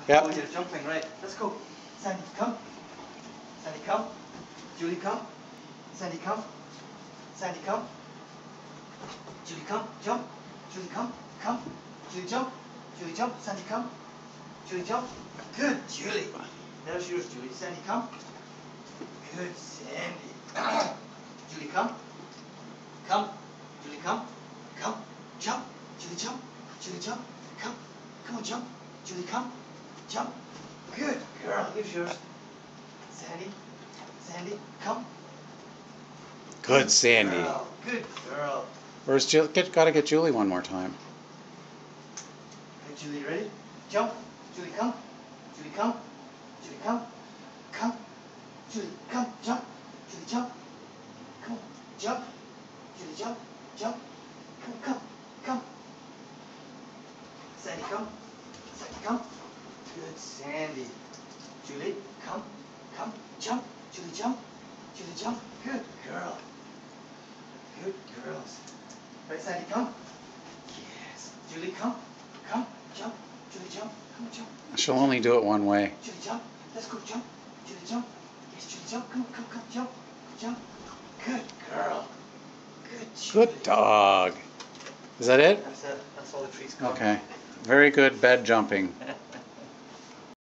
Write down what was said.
Yep. Oh, you're jumping, right. Let's go. Sandy, come. Sandy, come. Julie, come. Sandy, come. Sandy, come. Julie, come. Jump. Julie, come. Come. Julie, jump. Julie, jump. Sandy, come. Julie, jump. Good, Julie. There's yours, Julie. Sandy, come. Good, Sandy. Julie, come. Come. Julie, come. Come. Jump. Julie, jump. Julie, jump. Come. Come on, jump. Julie, come. Jump. Good girl. Here's yours. Sandy. Sandy, come. Good, Sandy. Girl. Good girl. Where's Jill? Gotta get Julie one more time. Okay, Julie, you ready? Jump. Julie, come. Julie, come. Julie, come. Come. Julie, come. Jump. Julie, jump. Come on. Jump. Julie, jump. Jump. Come, come, come. Sandy, come. Sandy, come. Good, Sandy. Julie, come. Come. Jump. Julie, jump. Julie, jump. Good girl. Good girls. Right, Sandy, come. Yes. Julie, come. Come. Jump. Julie, jump. Come, jump. She'll only do it one way. Julie, jump. Let's go, jump. Julie, jump. Yes, Julie, jump. Come, come, come, jump. Jump. Good girl. Good, Julie. Good dog. Is that it? That's it. That's all the treats got. Okay. Very good bed jumping.